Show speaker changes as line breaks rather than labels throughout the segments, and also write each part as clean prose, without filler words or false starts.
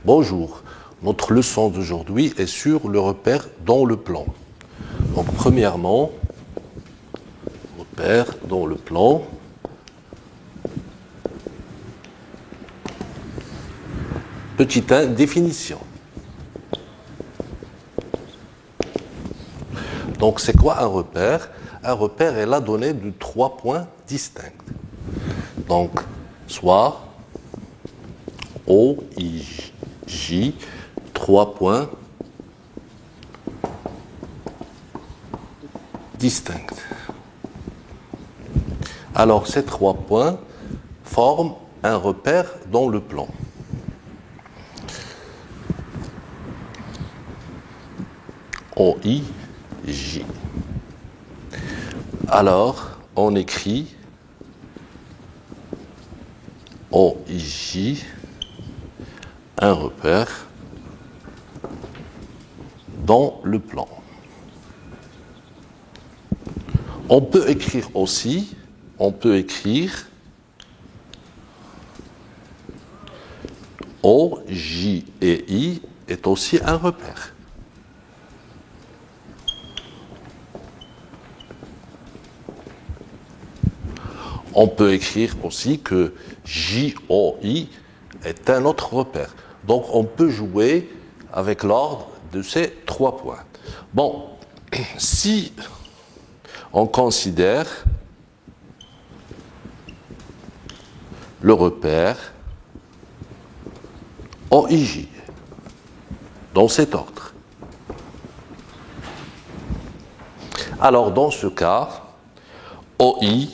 Bonjour, notre leçon d'aujourd'hui est sur le repère dans le plan. Donc premièrement, repère dans le plan. Petite définition. Donc c'est quoi un repère? Un repère est la donnée de 3 points distincts. Donc soit O, I, J, 3 points distincts. Alors ces 3 points forment un repère dans le plan. O, I, J. Alors on écrit O, I, J, un repère dans le plan. On peut écrire aussi, O, J et I est aussi un repère. On peut écrire aussi que J, O, I est un autre repère. Donc on peut jouer avec l'ordre de ces 3 points. Bon, si on considère le repère OIJ dans cet ordre, alors dans ce cas, OI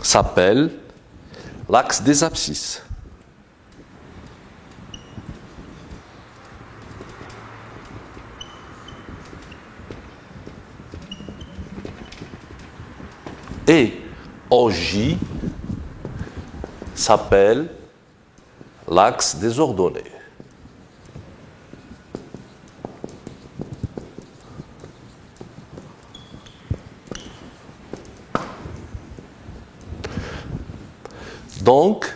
s'appelle l'axe des abscisses. Et OJ s'appelle l'axe des ordonnées. Donc,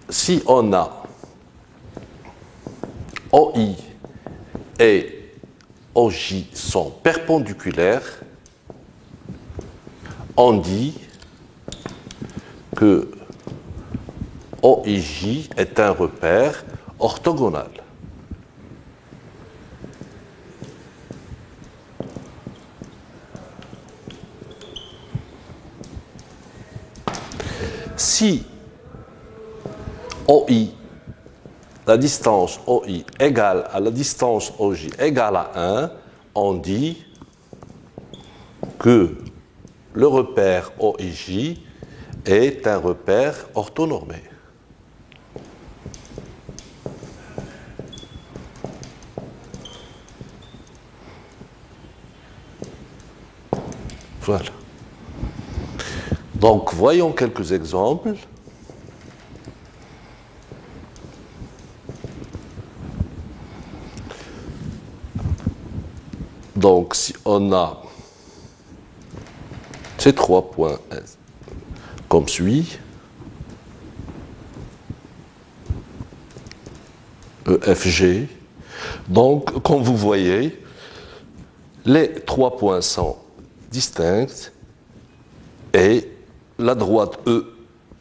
si on a OI et OJ sont perpendiculaires, on dit que OIJ est un repère orthogonal. Si OI, la distance OI égale à la distance OJ égale à 1, on dit que le repère OIJ est un repère orthonormé. Voilà. Donc, voyons quelques exemples. Donc, si on a ces 3 points comme suit, EFG, donc, comme vous voyez, les 3 points sont distincts et la droite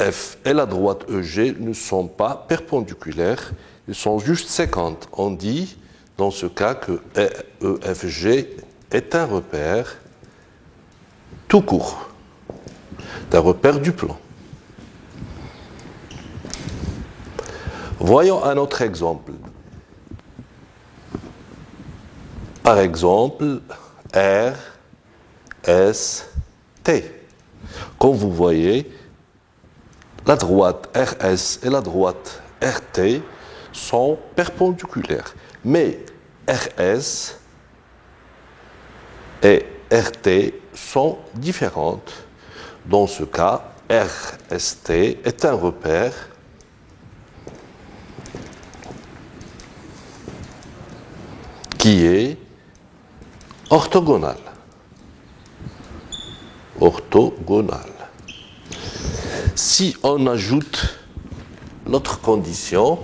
EF et la droite EG ne sont pas perpendiculaires, ils sont juste séquentes. On dit dans ce cas que EFG est un repère tout court, un repère du plan. Voyons un autre exemple. Par exemple, R, S, T. Comme vous voyez, la droite RS et la droite RT sont perpendiculaires. Mais RS et RT sont différentes. Dans ce cas, RST est un repère qui est orthogonal. Si on ajoute l'autre condition,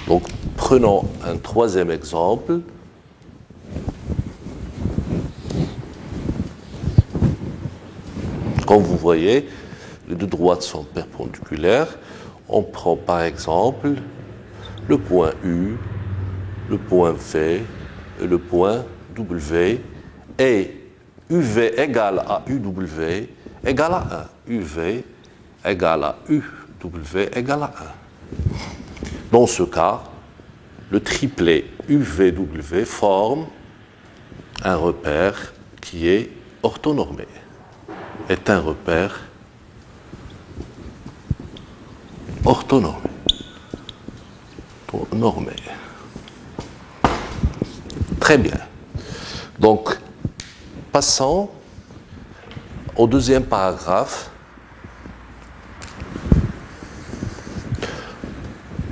donc prenons un troisième exemple. Comme vous voyez, les deux droites sont perpendiculaires. On prend par exemple le point U, le point V et le point W, et UV égale à UW égale à 1. UV égale à UW égale à 1. Dans ce cas, le triplet UVW forme un repère qui est orthonormé, est un repère orthonormé. Normé. Très bien. Donc, passons au deuxième paragraphe.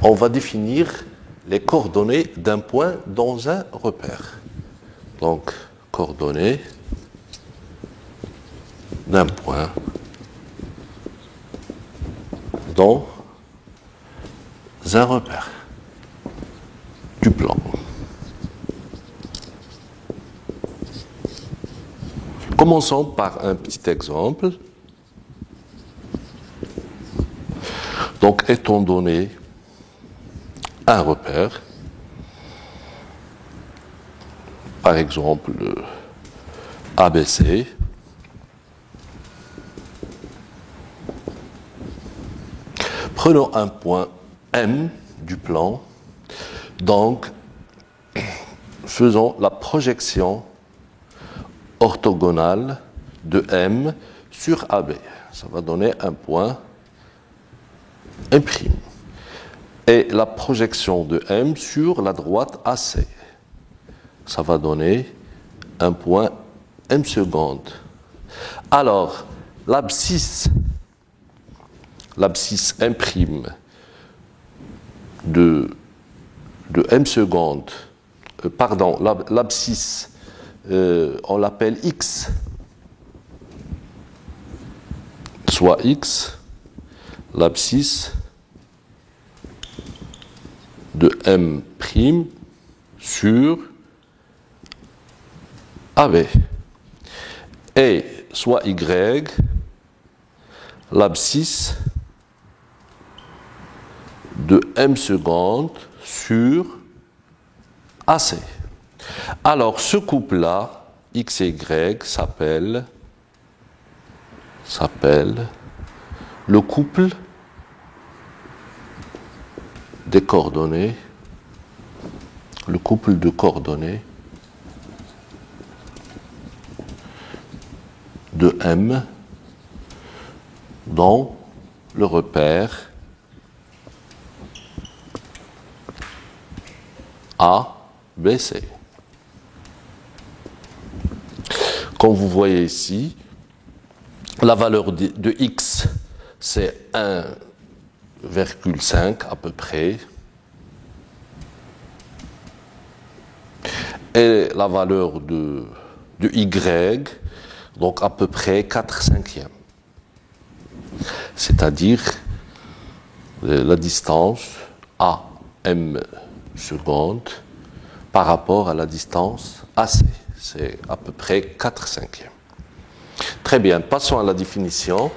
On va définir les coordonnées d'un point dans un repère. Donc, coordonnées d'un point dans un repère du plan. Commençons par un petit exemple. Donc, étant donné un repère, par exemple ABC, prenons un point M du plan, donc faisons la projection orthogonale de M sur AB. Ça va donner un point M'. Et la projection de M sur la droite AC. Ça va donner un point M seconde. Alors, l'abscisse M' de M seconde, l'abscisse, on l'appelle X, soit X, l'abscisse de M' sur AB, et soit Y, l'abscisse de M seconde sur AC. Alors, ce couple-là, X et Y, s'appelle le couple des coordonnées, le couple de coordonnées de M dans le repère A, B, C. Comme vous voyez ici, la valeur de X, c'est 1,5 à peu près. Et la valeur de Y, donc à peu près 4/5. C'est-à-dire la distance A, M seconde par rapport à la distance AC. C'est à peu près 4/5. Très bien, passons à la définition.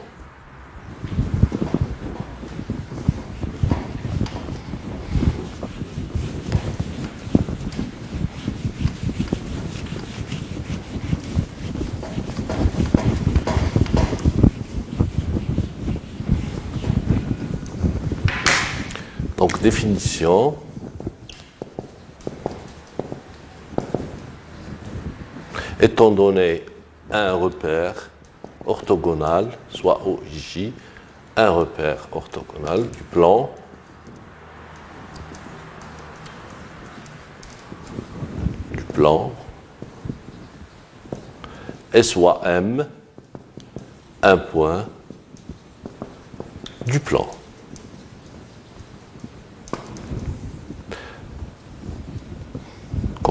Donc, définition. Étant donné un repère orthogonal, soit OJ, un repère orthogonal du plan et soit M un point du plan.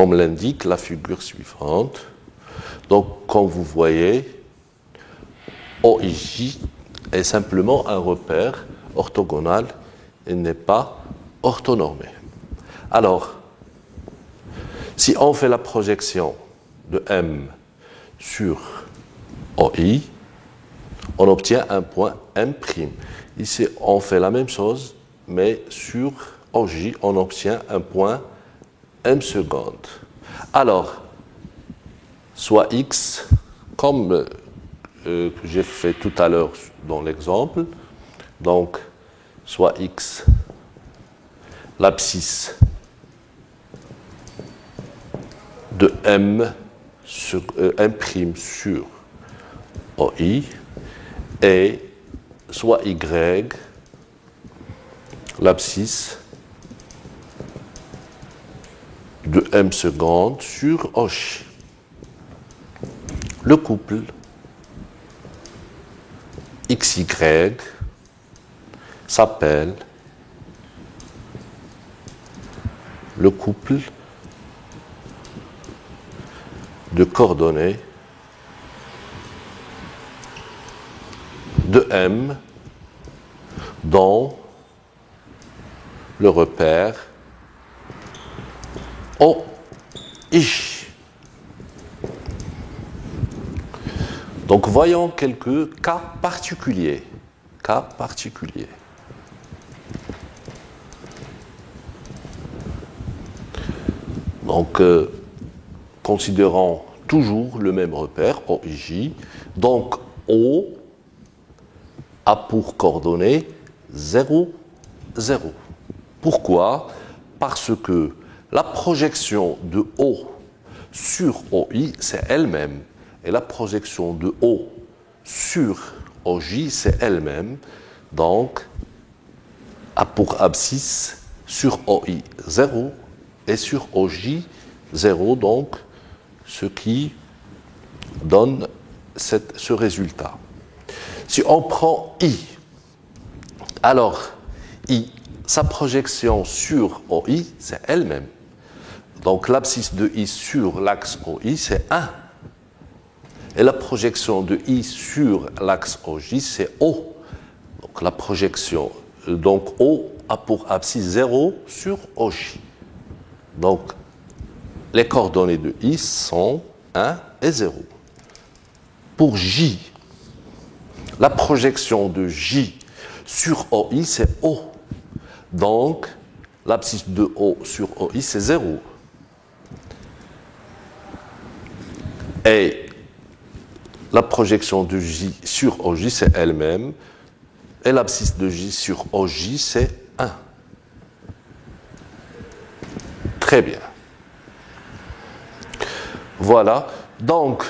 comme l'indique la figure suivante. Donc, comme vous voyez, OIJ est simplement un repère orthogonal et n'est pas orthonormé. Alors, si on fait la projection de M sur OI, on obtient un point M'. Ici, on fait la même chose, mais sur OJ, on obtient un point M seconde. Alors, soit X, comme que j'ai fait tout à l'heure dans l'exemple, donc soit X, l'abscisse de M sur OI, et soit Y, l'abscisse de M seconde sur OJ. Le couple XY s'appelle le couple de coordonnées de M dans le repère OI. Donc voyons quelques cas particuliers. Donc, considérons toujours le même repère, OIJ. Donc, O a pour coordonnées 0, 0. Pourquoi? Parce que la projection de O sur OI, c'est elle-même. Et la projection de O sur OJ, c'est elle-même. Donc, a pour abscisse sur OI 0 et sur OJ 0, donc ce qui donne ce résultat. Si on prend I, alors I, sa projection sur OI, c'est elle-même. Donc l'abscisse de I sur l'axe OI, c'est 1. Et la projection de I sur l'axe OJ, c'est O. Donc la projection, donc O a pour abscisse 0 sur OJ. Donc les coordonnées de I sont 1 et 0. Pour J, la projection de J sur OI, c'est O. Donc l'abscisse de O sur OI, c'est 0. Et la projection de J sur OJ, c'est elle-même. Et l'abscisse de J sur OJ, c'est 1. Très bien. Voilà. Donc,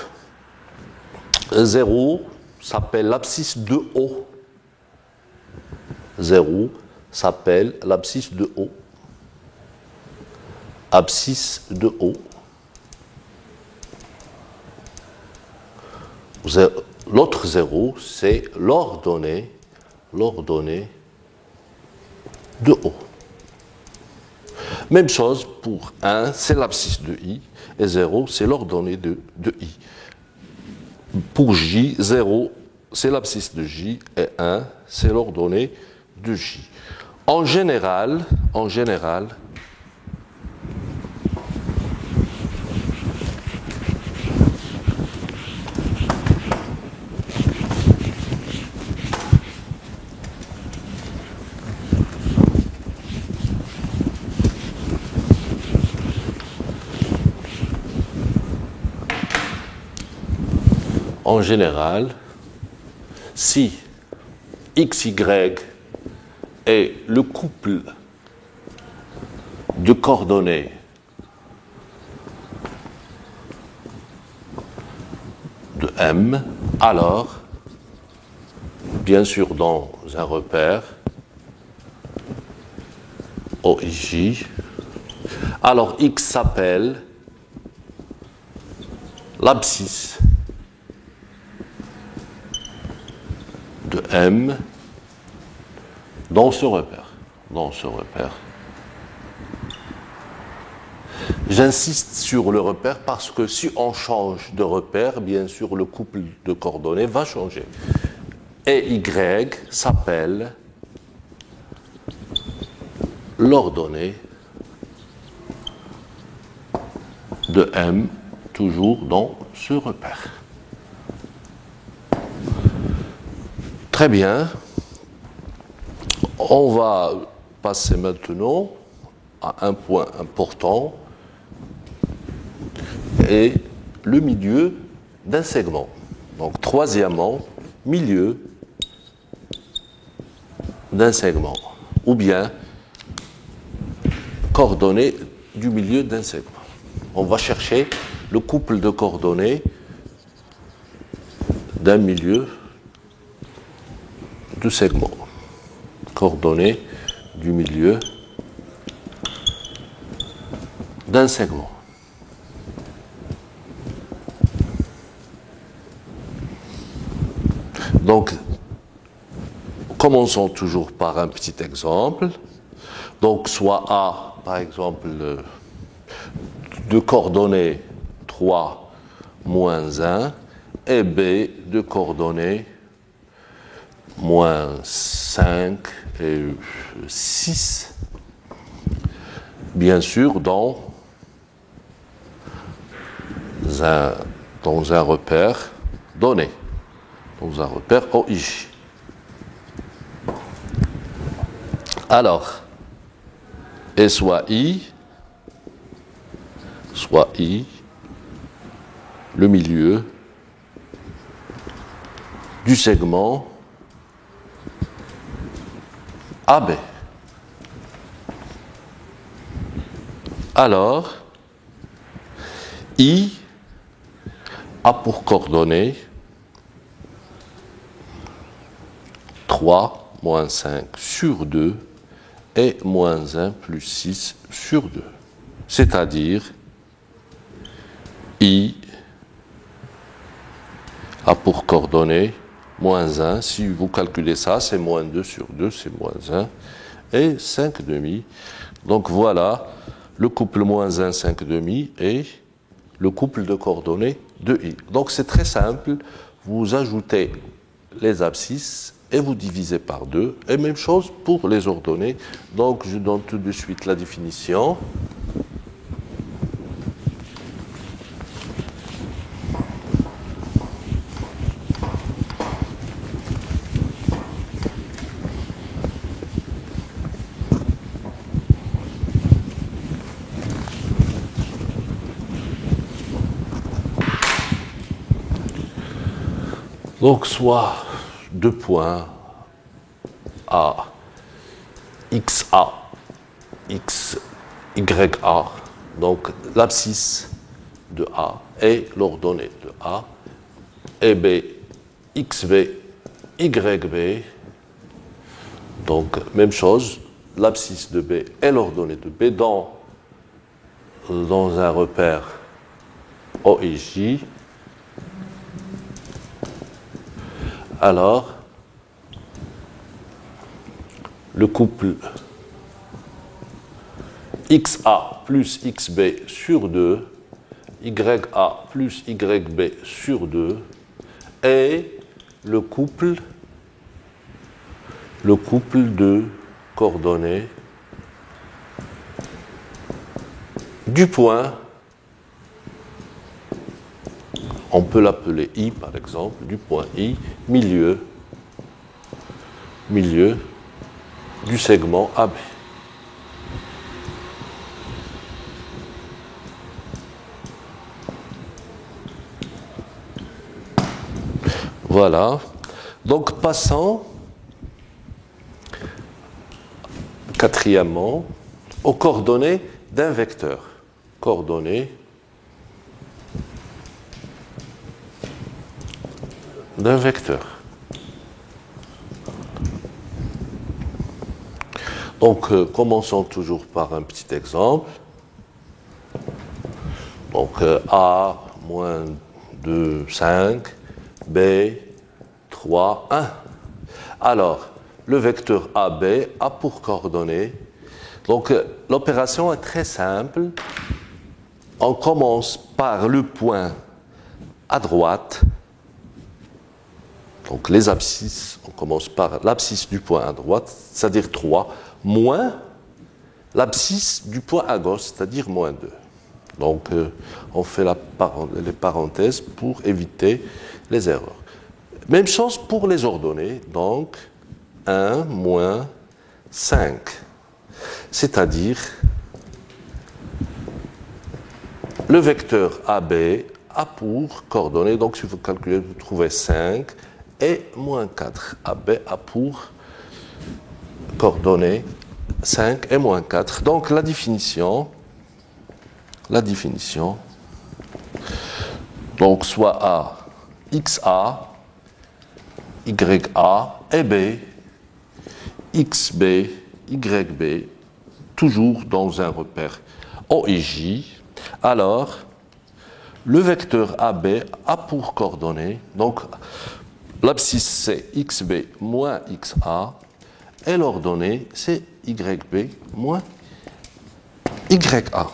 0 s'appelle l'abscisse de O. 0 s'appelle l'abscisse de O. Abscisse de O. L'autre 0, c'est l'ordonnée de O. Même chose pour 1, c'est l'abscisse de I, et 0, c'est l'ordonnée de I. Pour J, 0, c'est l'abscisse de J, et 1, c'est l'ordonnée de J. En général, si XY est le couple de coordonnées de M, alors, bien sûr dans un repère OIJ, alors X s'appelle l'abscisse de M dans ce repère. J'insiste sur le repère parce que si on change de repère, bien sûr, le couple de coordonnées va changer. Et Y s'appelle l'ordonnée de M, toujours dans ce repère. Très bien. On va passer maintenant à un point important et le milieu d'un segment. Donc, troisièmement, milieu d'un segment, ou bien coordonnées du milieu d'un segment. On va chercher le couple de coordonnées d'un milieu de segment. Coordonnées du milieu d'un segment. Donc, commençons toujours par un petit exemple. Donc, soit A, par exemple, de coordonnées 3, moins 1, et B, de coordonnées moins 5 et 6, bien sûr, dans un repère donné, dans un repère OIJ. Alors, et soit I, le milieu du segment AB. Alors, I a pour coordonnées 3, moins 5 sur 2 et moins 1 plus 6 sur 2. C'est-à-dire, I a pour coordonnées moins 1. Si vous calculez ça, c'est moins 2 sur 2, c'est moins 1. Et 5 demi. Donc voilà le couple moins 1, 5 demi et le couple de coordonnées de I. Donc c'est très simple. Vous ajoutez les abscisses et vous divisez par 2. Et même chose pour les ordonnées. Donc je donne tout de suite la définition. Donc, soit deux points A, XA, XYA, donc l'abscisse de A et l'ordonnée de A, et B, XB, YB, donc même chose, l'abscisse de B et l'ordonnée de B dans un repère OIJ. Alors, le couple XA plus XB sur 2, YA plus YB sur 2, et le couple de coordonnées du point, on peut l'appeler I par exemple, du point I, milieu du segment AB. Voilà. Donc passons quatrièmement aux coordonnées d'un vecteur. Coordonnées d'un vecteur. Donc, commençons toujours par un petit exemple. Donc, A, moins 2, 5, B, 3, 1. Alors, le vecteur AB a pour coordonnées. Donc, l'opération est très simple. on commence par le point à droite. Donc les abscisses, on commence par l'abscisse du point à droite, c'est-à-dire 3, moins l'abscisse du point à gauche, c'est-à-dire moins 2. Donc on fait les parenthèses pour éviter les erreurs. Même chose pour les ordonnées, donc 1 moins 5, c'est-à-dire le vecteur AB a pour coordonnées, donc si vous calculez, vous trouvez 5 et moins 4. AB a pour coordonnées 5 et moins 4. Donc la définition, donc soit A, XA, YA et B, XB, YB, toujours dans un repère O et J. Alors, le vecteur AB a pour coordonnées, donc l'abscisse c'est XB moins XA, et l'ordonnée c'est YB moins YA.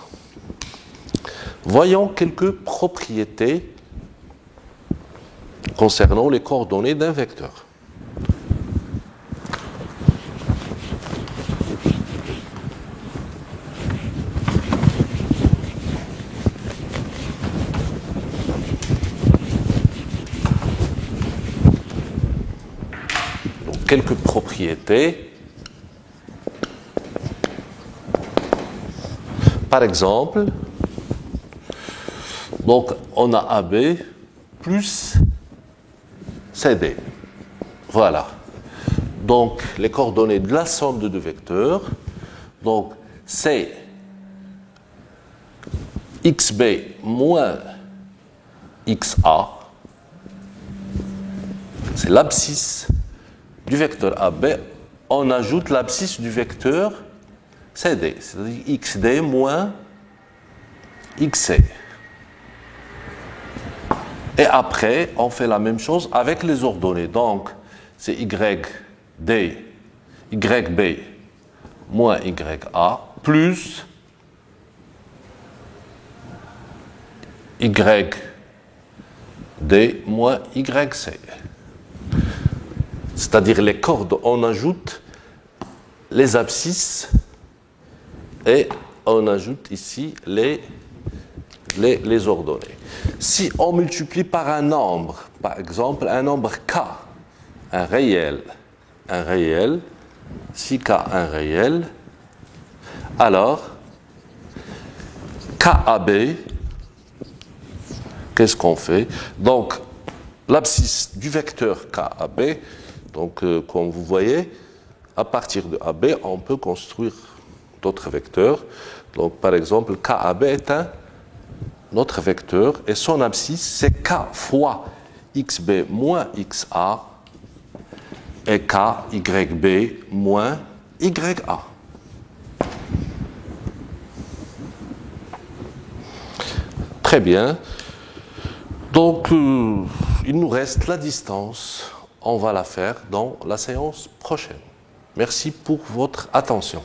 Voyons quelques propriétés concernant les coordonnées d'un vecteur. Donc, quelques propriétés. Par exemple, donc on a AB plus CD. Voilà. Donc les coordonnées de la somme de deux vecteurs. Donc c'est XB moins XA. C'est l'abscisse du vecteur AB. On ajoute l'abscisse du vecteur CD, c'est-à-dire XD moins XC. Et après, on fait la même chose avec les ordonnées. Donc, c'est YD, YB moins YA plus YD moins YC. C'est-à-dire les cordes, on ajoute les abscisses et on ajoute ici les ordonnées. Si on multiplie par un nombre, par exemple un nombre K, un réel, si K un réel, alors KAB, qu'est-ce qu'on fait? Donc l'abscisse du vecteur KAB, donc comme vous voyez, à partir de AB, on peut construire d'autres vecteurs. Donc par exemple, KAB est notre vecteur et son abscisse c'est K fois XB moins XA et K YB moins YA. Très bien. Donc il nous reste la distance. On va la faire dans la séance prochaine. Merci pour votre attention.